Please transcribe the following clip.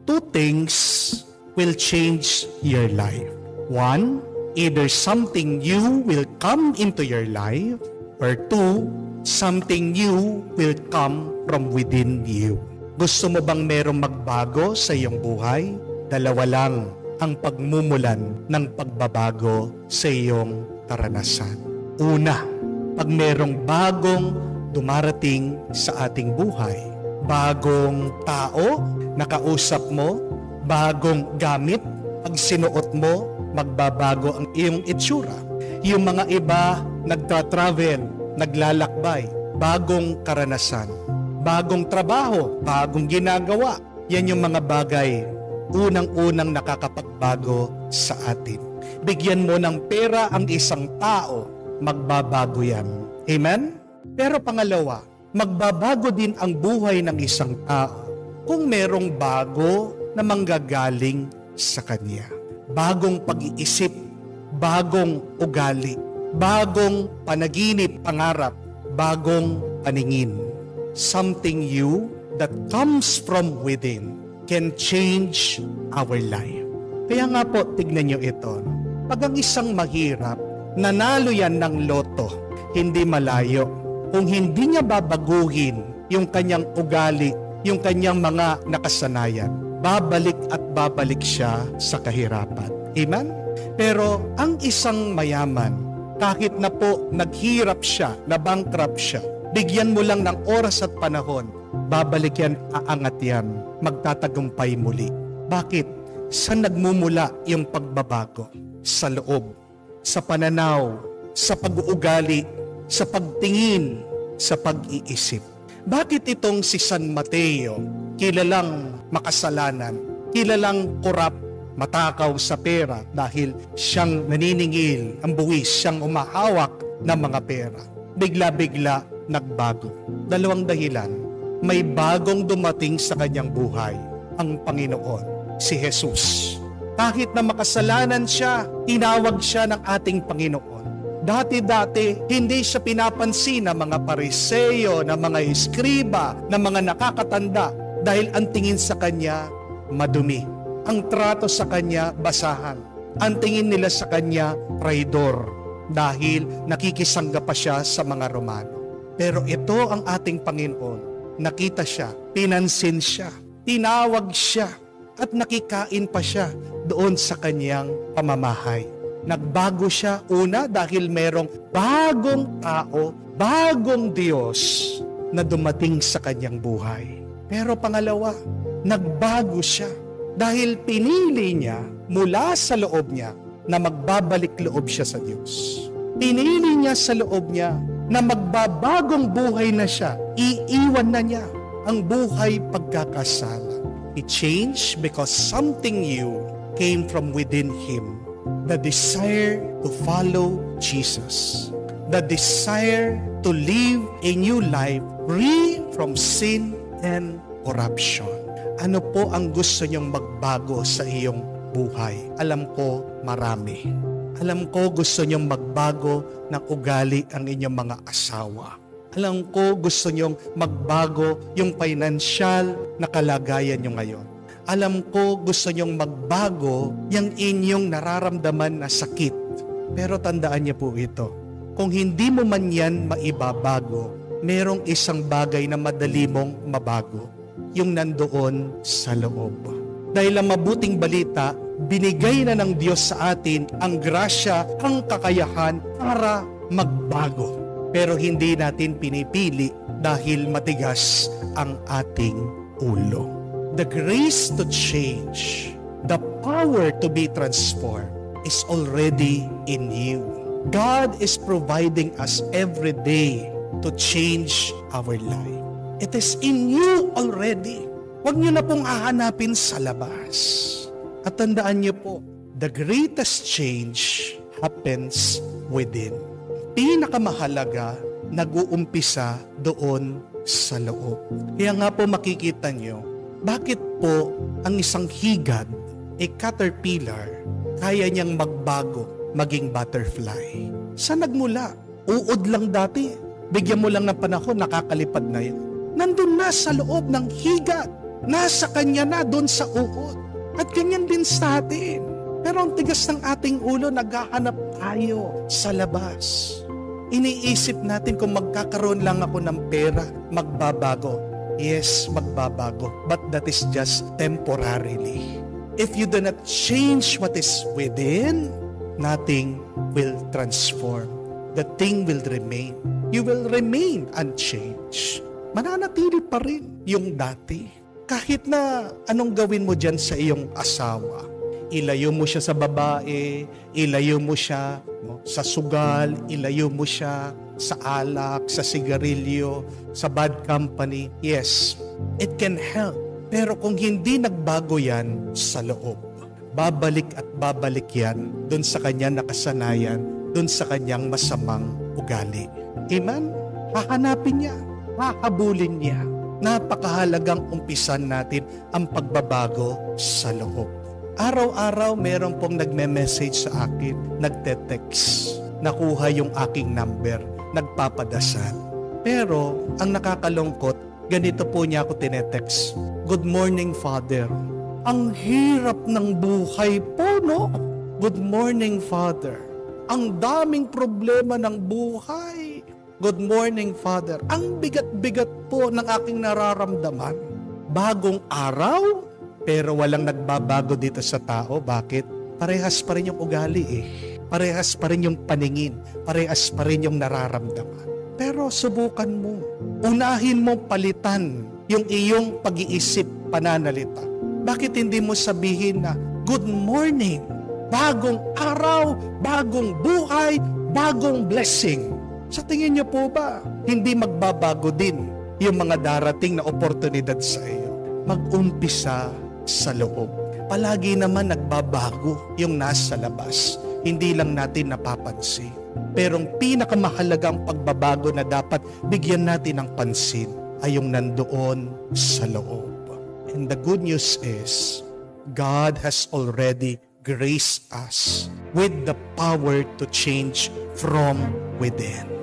two things will change your life. One, either something new will come into your life, or two, something new will come from within you. Gusto mo bang merong magbago sa iyong buhay? Dalawa lang ang pagmumulan ng pagbabago sa iyong karanasan. Una, pag merong bagong dumarating sa ating buhay, bagong tao na kausap mo, bagong gamit, pag sinuot mo, magbabago ang iyong itsura. Yung mga iba nagtra-travel, naglalakbay, bagong karanasan, bagong trabaho, bagong ginagawa. Yan yung mga bagay unang-unang nakakapagbago sa atin. Bigyan mo ng pera ang isang tao, magbabago yan. Amen? Pero pangalawa, magbabago din ang buhay ng isang tao kung merong bago na manggagaling sa kanya. Bagong pag-iisip, bagong ugali, bagong panaginip, pangarap, bagong paningin. Something new that comes from within can change our life. Kaya nga po, tignan nyo ito. Pag ang isang mahirap, nanalo yan ng loto, hindi malayo. Kung hindi niya babaguhin yung kanyang ugali, yung kanyang mga nakasanayan, babalik at babalik siya sa kahirapan. Amen? Pero ang isang mayaman, kahit na po naghirap siya, nabankrupt siya, bigyan mo lang ng oras at panahon, babalik yan, aangat yan, magtatagumpay muli. Bakit? Saan nagmumula yung pagbabago? Sa loob, sa pananaw, sa pag-uugali, sa pagtingin, sa pag-iisip. Bakit itong si San Mateo, kilalang makasalanan, kilalang korap, matakaw sa pera dahil siyang naniningil, ang buwis, siyang umahawak ng mga pera. Bigla-bigla nagbago. Dalawang dahilan. May bagong dumating sa kanyang buhay, ang Panginoon, si Jesus. Kahit na makasalanan siya, tinawag siya ng ating Panginoon. Dati-dati, hindi siya pinapansin ng mga Pariseo, ng mga eskriba, ng mga nakakatanda dahil ang tingin sa kanya, madumi. Ang trato sa kanya, basahan. Ang tingin nila sa kanya, traidor dahil nakikisangga pa siya sa mga Romano. Pero ito ang ating Panginoon. Nakita siya, pinansin siya, tinawag siya, at nakikain pa siya doon sa kanyang pamamahay. Nagbago siya una dahil merong bagong tao, bagong Diyos na dumating sa kanyang buhay. Pero pangalawa, nagbago siya dahil pinili niya mula sa loob niya na magbabalik loob siya sa Diyos. Pinili niya sa loob niya na magbabagong buhay na siya. Iiwan na niya ang buhay pagkakasala. He changed because something new came from within him. The desire to follow Jesus. The desire to live a new life free from sin and corruption. Ano po ang gusto niyong magbago sa iyong buhay? Alam ko, marami. Alam ko gusto niyong magbago ng ugali ang inyong mga asawa. Alam ko gusto niyong magbago yung financial na kalagayan niyo ngayon. Alam ko gusto niyong magbago yung inyong nararamdaman na sakit. Pero tandaan niyo po ito. Kung hindi mo man yan maibabago, merong isang bagay na madali mong mabago. Yung nandoon sa loob. Dahil ang mabuting balita, binigay na ng Diyos sa atin ang grasya, ang kakayahan para magbago. Pero hindi natin pinipili dahil matigas ang ating ulo. The grace to change, the power to be transformed is already in you. God is providing us every day to change our life. It is in you already. Huwag niyo na pong hahanapin sa labas. At tandaan niyo po, the greatest change happens within. Pinakamahalaga, nag-uumpisa doon sa loob. Kaya nga po makikita niyo, bakit po ang isang higad, a caterpillar, kaya niyang magbago, maging butterfly? Saan nagmula? Uod lang dati. Bigyan mo lang ng panahon, nakakalipad na yan. Nandun na sa loob ng higad. Nasa Kanya na, doon sa uod. At ganyan din sa atin. Pero ang tigas ng ating ulo, naghahanap tayo sa labas. Iniisip natin kung magkakaroon lang ako ng pera, magbabago. Yes, magbabago. But that is just temporarily. If you do not change what is within, nothing will transform. The thing will remain. You will remain unchanged. Mananatili pa rin yung dati. Kahit na anong gawin mo dyan sa iyong asawa. Ilayo mo siya sa babae, ilayo mo siya sa sugal, ilayo mo siya sa alak, sa sigarilyo, sa bad company. Yes, it can help. Pero kung hindi nagbago yan sa loob, babalik at babalik yan dun sa kanyang nakasanayan, dun sa kanyang masamang ugali. Amen? Hahanapin niya, hahabulin niya. Napakahalagang umpisan natin ang pagbabago sa loob. Araw-araw meron pong nagme-message sa akin, nagte-text, nakuha yung aking number, nagpapadasal. Pero ang nakakalungkot, ganito po niya ako tinetext. Good morning, Father. Ang hirap ng buhay po, no? Good morning, Father. Ang daming problema ng buhay. Good morning, Father. Ang bigat-bigat po ng aking nararamdaman. Bagong araw, pero walang nagbabago dito sa tao. Bakit? Parehas pa rin yung ugali eh. Parehas pa rin yung paningin. Parehas pa rin yung nararamdaman. Pero subukan mo. Unahin mo palitan yung iyong pag-iisip, pananalita. Bakit hindi mo sabihin na, good morning, bagong araw, bagong buhay, bagong blessing. Sa tingin niyo po ba, hindi magbabago din yung mga darating na oportunidad sa iyo? Mag-umpisa sa loob. Palagi naman nagbabago yung nasa labas. Hindi lang natin napapansin. Pero ang pinakamahalagang pagbabago na dapat bigyan natin ng pansin ay yung nandoon sa loob. And the good news is, God has already graced us with the power to change from within.